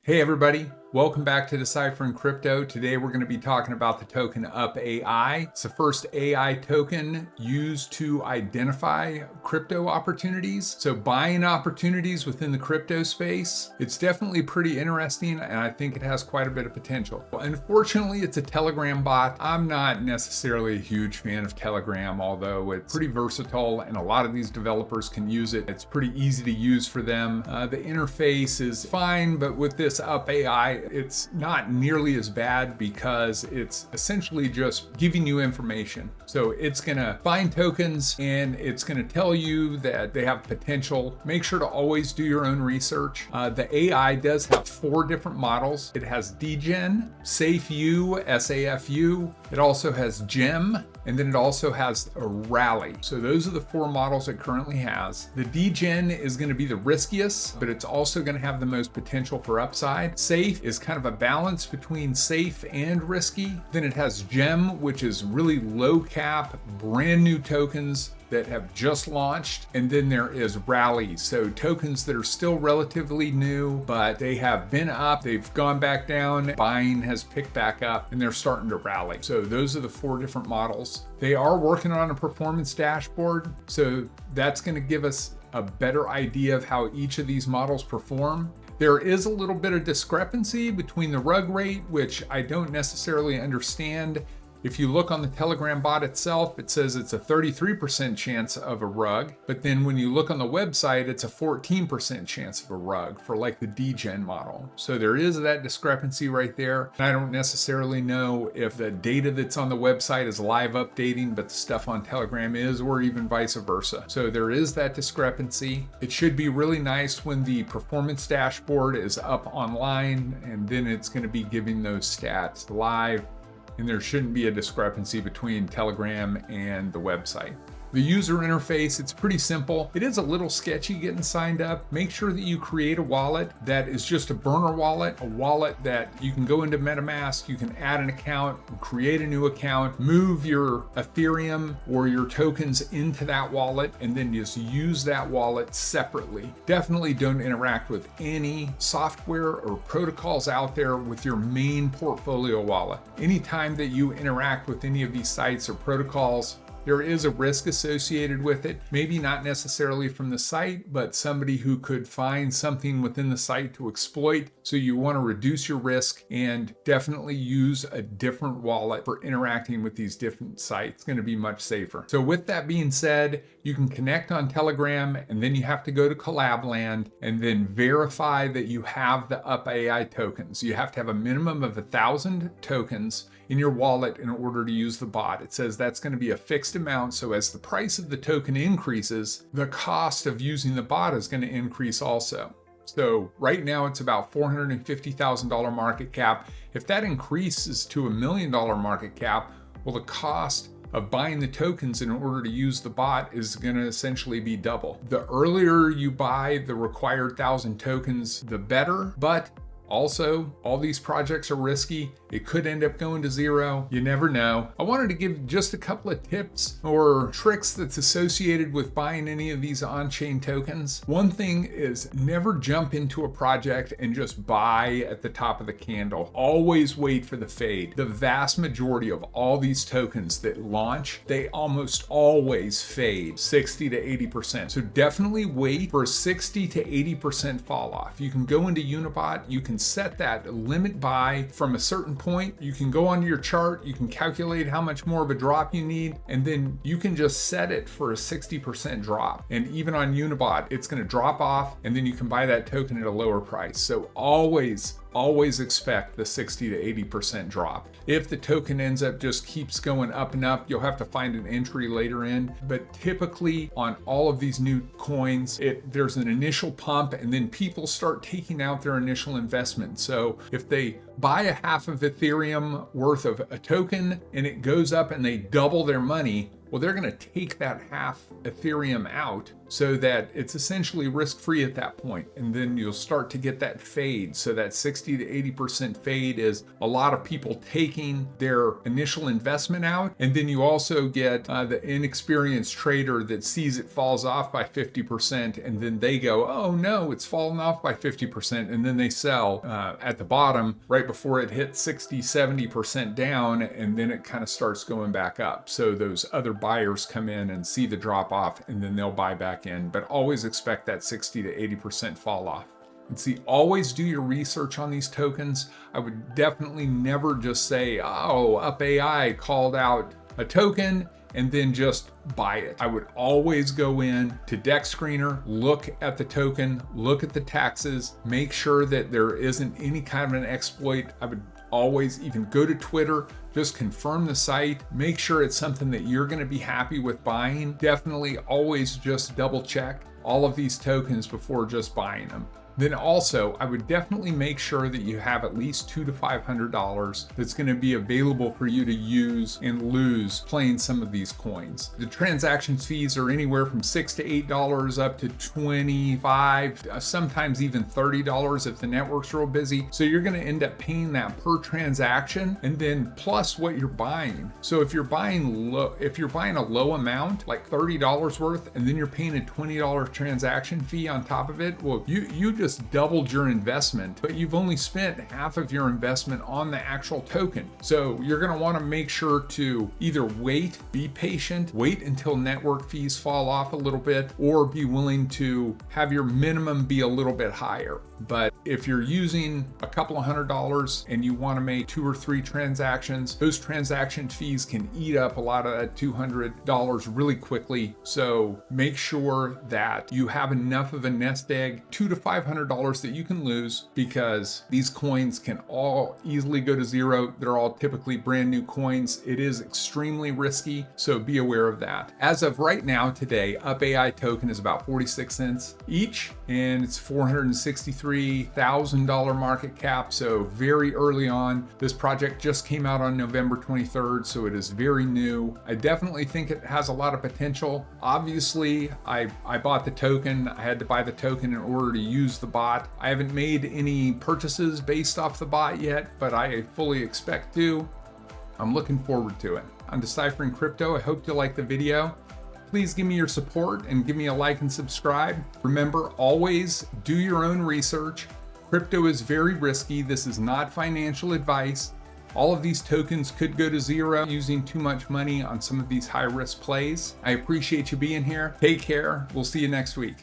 Hey everybody, welcome back to Deciphering Crypto. Today we're going to be talking about the token Upai. It's the first AI token used to identify crypto opportunities. So buying opportunities within the crypto space. It's definitely pretty interesting and I think it has quite a bit of potential. Unfortunately, it's a Telegram bot. I'm not necessarily a huge fan of Telegram, although it's pretty versatile and a lot of these developers can use it. It's pretty easy to use for them. The interface is fine, but with this Upai, it's not nearly as bad because it's essentially just giving you information. So it's gonna find tokens and it's gonna tell you that they have potential. Make sure to always do your own research. The AI does have 4 different models. It has DGen, SafeU, SAFU. It also has GEM, and then it also has a Rally. So those are the 4 models it currently has. The DGen is gonna be the riskiest, but it's also gonna have the most potential for upside. Safe is kind of a balance between safe and risky. Then it has GEM, which is really low cap, brand new tokens that have just launched. And then there is Rally. So tokens that are still relatively new, but they have been up, they've gone back down, buying has picked back up, and they're starting to rally. So those are the 4 different models. They are working on a performance dashboard. So that's gonna give us a better idea of how each of these models perform. There is a little bit of discrepancy between the rug rate, which I don't necessarily understand. If you look on the Telegram bot itself, it says it's a 33% chance of a rug, but then when you look on the website, it's a 14% chance of a rug for like the DGen model. So there is that discrepancy right there. And I don't necessarily know if the data that's on the website is live updating, but the stuff on Telegram is, or even vice versa. So there is that discrepancy. It should be really nice when the performance dashboard is up online, and then it's going to be giving those stats live. And there shouldn't be a discrepancy between Telegram and the website. The user interface, it's pretty simple. It is a little sketchy getting signed up. Make sure that you create a wallet that is just a burner wallet, a wallet that you can go into MetaMask, you can add an account, create a new account, move your Ethereum or your tokens into that wallet, and then just use that wallet separately. Definitely don't interact with any software or protocols out there with your main portfolio wallet. Anytime that you interact with any of these sites or protocols, there is a risk associated with it, maybe not necessarily from the site, but somebody who could find something within the site to exploit. So you want to reduce your risk and definitely use a different wallet for interacting with these different sites. It's going to be much safer. So with that being said, you can connect on Telegram and then you have to go to Collabland and then verify that you have the Upai tokens. You have to have a minimum of 1,000 tokens in your wallet in order to use the bot. It says that's going to be a fixed amount. So as the price of the token increases, the cost of using the bot is going to increase also. So right now it's about $450,000 market cap. If that increases to $1 million market cap, well, the cost of buying the tokens in order to use the bot is going to essentially be double. The earlier you buy the required 1,000 tokens, the better, but also, all these projects are risky. It could end up going to zero. You never know. I wanted to give just a couple of tips or tricks that's associated with buying any of these on-chain tokens. One thing is never jump into a project and just buy at the top of the candle. Always wait for the fade. The vast majority of all these tokens that launch, they almost always fade 60 to 80%. So definitely wait for a 60 to 80% fall off. You can go into Unibot, you can set that limit buy from a certain point. You can go onto your chart, you can calculate how much more of a drop you need, and then you can just set it for a 60% drop. And even on Unibot, it's going to drop off, and then you can buy that token at a lower price. So always expect the 60 to 80% drop. If the token ends up just keeps going up and up, you'll have to find an entry later in. But typically on all of these new coins, there's an initial pump and then people start taking out their initial investment. So if they buy a half of Ethereum worth of a token and it goes up and they double their money, well, they're going to take that half Ethereum out so that it's essentially risk-free at that point. And then you'll start to get that fade. So that 60 to 80% fade is a lot of people taking their initial investment out. And then you also get the inexperienced trader that sees it falls off by 50%. And then they go, oh no, it's fallen off by 50%. And then they sell at the bottom right before it hits 60, 70% down. And then it kind of starts going back up. So those other buyers come in and see the drop off, and then they'll buy back in. But always expect that 60 to 80% fall off. And see, always do your research on these tokens. I would definitely never just say, oh, Upai called out a token and then just buy it. I would always go in to Deck Screener, look at the token, look at the taxes, make sure that there isn't any kind of an exploit. I would always even go to Twitter, just confirm the site, make sure it's something that you're going to be happy with buying. Definitely always just double check all of these tokens before just buying them. Then also, I would definitely make sure that you have at least $200 to $500 that's going to be available for you to use and lose playing some of these coins. The transaction fees are anywhere from $6 to $8 up to $25, sometimes even $30 if the network's real busy. So you're going to end up paying that per transaction, and then plus what you're buying. So if you're buying a low amount, like $30 worth, and then you're paying a $20 transaction fee on top of it, well, you just doubled your investment, but you've only spent half of your investment on the actual token. So you're going to want to make sure to either be patient, wait until network fees fall off a little bit, or be willing to have your minimum be a little bit higher. But if you're using a couple of $100 and you want to make 2 or 3 transactions, those transaction fees can eat up a lot of that $200 really quickly. So make sure that you have enough of a nest egg, $200 to $500 that you can lose, because these coins can all easily go to zero. They're all typically brand new coins. It is extremely risky, so be aware of that. As of right now, today, Upai token is about 46 cents each, and it's $463,000 market cap, so very early on. This project just came out on November 23rd, so it is very new. I definitely think it has a lot of potential. Obviously, I bought the token. I had to buy the token in order to use the bot. I haven't made any purchases based off the bot yet, but I fully expect to. I'm looking forward to it. I'm Deciphering Crypto. I hope you liked the video. Please give me your support and give me a like and subscribe. Remember, always do your own research. Crypto is very risky. This is not financial advice. All of these tokens could go to zero using too much money on some of these high-risk plays. I appreciate you being here. Take care. We'll see you next week.